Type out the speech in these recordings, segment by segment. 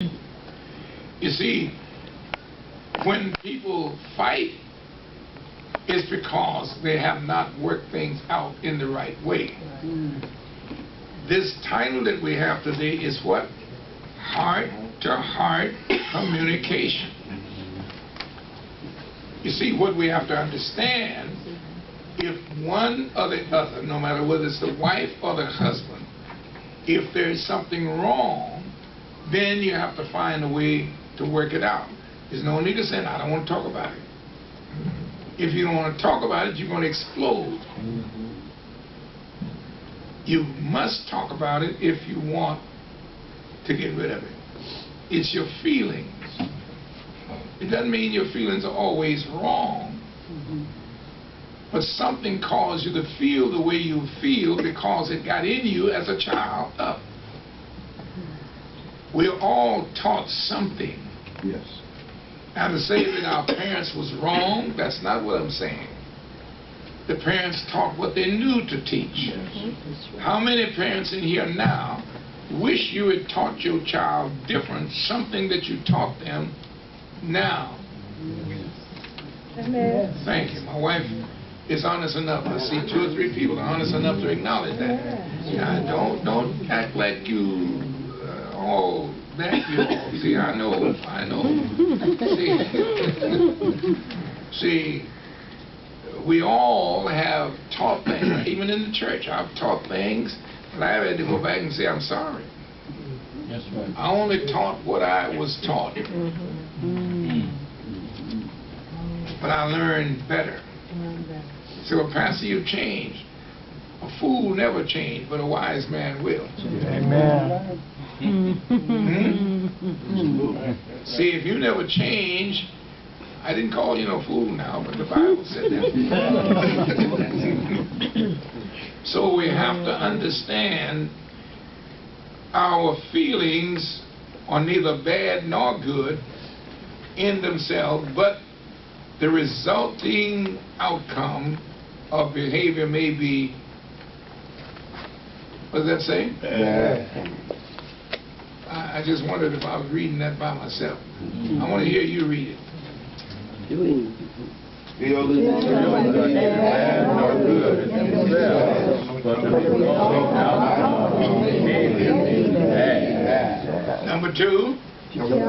You see, when people fight, it's because they have not worked things out in the right way. This title that we have today is what? Heart-to-heart communication. You see, what we have to understand, if one or the other, no matter whether it's the wife or the husband, if there's something wrong, then you have to find a way to work it out. There's no need to say, I don't want to talk about it. If you don't want to talk about it, you're going to explode. You must talk about it if you want to get rid of it. It's your feelings. It doesn't mean your feelings are always wrong. But something caused you to feel the way you feel because it got in you as a child up. We're all taught something. Yes. Now to say that our parents was wrong, that's not what I'm saying. The parents taught what they knew to teach. How many parents in here now wish you had taught your child different, something that you taught them now? Amen. Thank you. My wife is honest enough. I see 2 or 3 people are honest enough to acknowledge that. Now, don't act like you all that you all. See, I know. See, we all have taught things, even in the church. I've taught things, and I had to go back and say, I'm sorry. That's right. I only taught what I was taught. But I learned better. So, well, Pastor, you changed. A fool never changed, but a wise man will. Amen. See, if you never change, I didn't call you no fool now, but the Bible said that. So we have to understand our feelings are neither bad nor good in themselves, but the resulting outcome of behavior may be, what does that say? I just wondered if I was reading that by myself. I want to hear you read it. Feelings are neither bad nor good in themselves, but the resulting outcome of behavior may be bad. Number 2. Telling a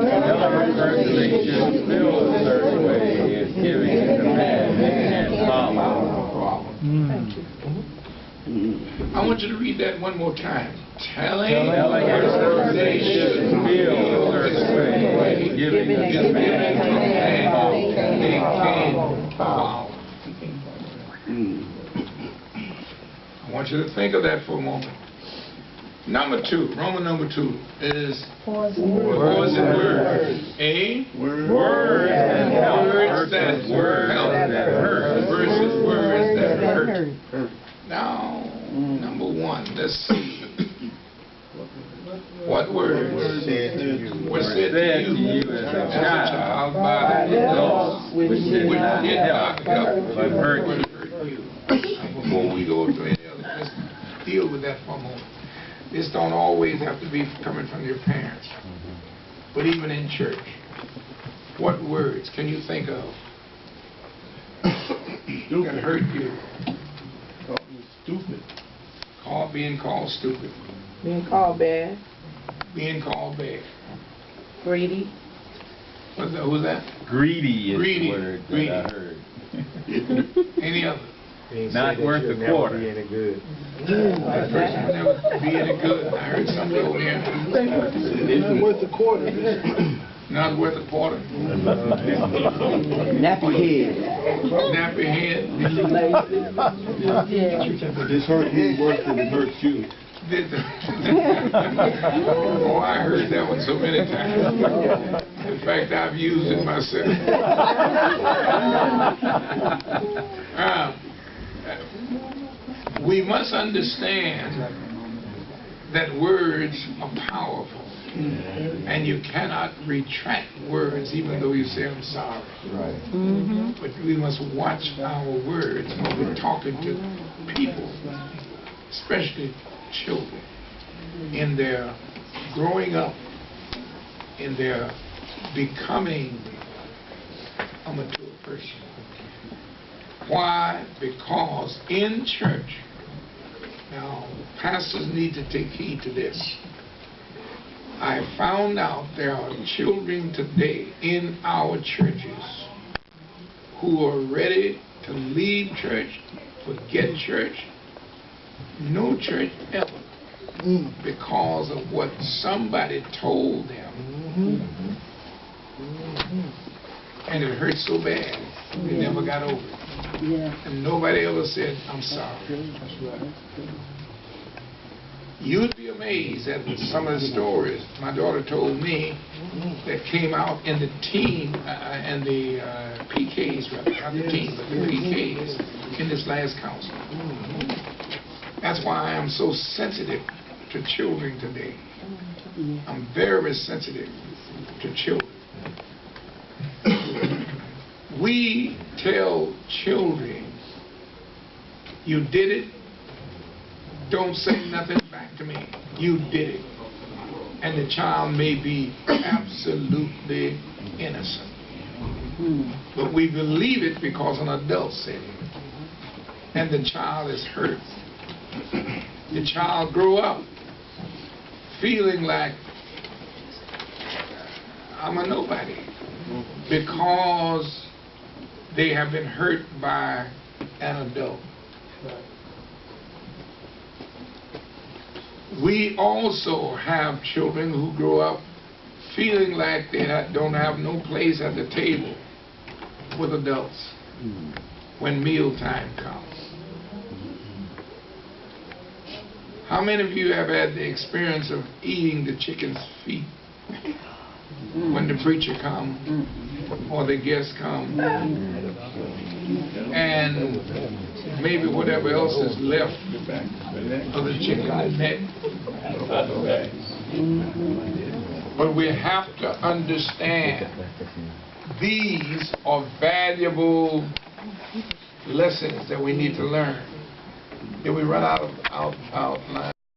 person they should feel a certain way is giving a command they can't follow. I want you to read that one more time. Telling A person they should feel a certain way, giving a command they can't follow. I want you to think of that for a moment. Number 2, Roman number 2 is poison words. Words that help versus words that hurt. Now, number 1, let's see. What words were said to you as a child by the adults which did not help but hurt you? Before we go to any other, let's deal with that for a moment. This don't always have to be coming from your parents, but even in church. What words can you think of that hurt you? Stupid. Being called stupid. Being called bad. Being called bad. Greedy. Who's that? Greedy is Greedy. the word that Greedy. I heard. Any other? Not worth a quarter. That person would never be any good. I heard something over here. It's worth a quarter. Not worth a quarter. Nappy head. Nappy head. This hurt me worse than it hurts you. Oh, I heard that one so many times. In fact, I've used it myself. We must understand that words are powerful. And you cannot retract words even though you say I'm sorry. Right. But we must watch our words when we're talking to people, especially children, in their growing up in their becoming a mature person. Why? Because in church, now pastors need to take heed to this. I found out there are children today in our churches who are ready to leave church, forget church, no church ever, because of what somebody told them. And it hurt so bad, they never got over it. And nobody ever said, I'm sorry. You'd be amazed at some of the stories my daughter told me that came out in the teen, and the PKs, rather, not the teen, but the PKs in this last council. That's why I am so sensitive to children today. I'm very sensitive to children. We tell children, you did it, don't say nothing back to me. You did it. And the child may be absolutely innocent. But we believe it because an adult said it. And the child is hurt. The child grow up feeling like I'm a nobody because they have been hurt by an adult. We also have children who grow up feeling like they don't have no place at the table with adults when mealtime comes. How many of you have had the experience of eating the chicken's feet when the preacher comes or the guests come, and maybe whatever else is left of the chicken neck? But we have to understand these are valuable lessons that we need to learn. Did we run out of outline?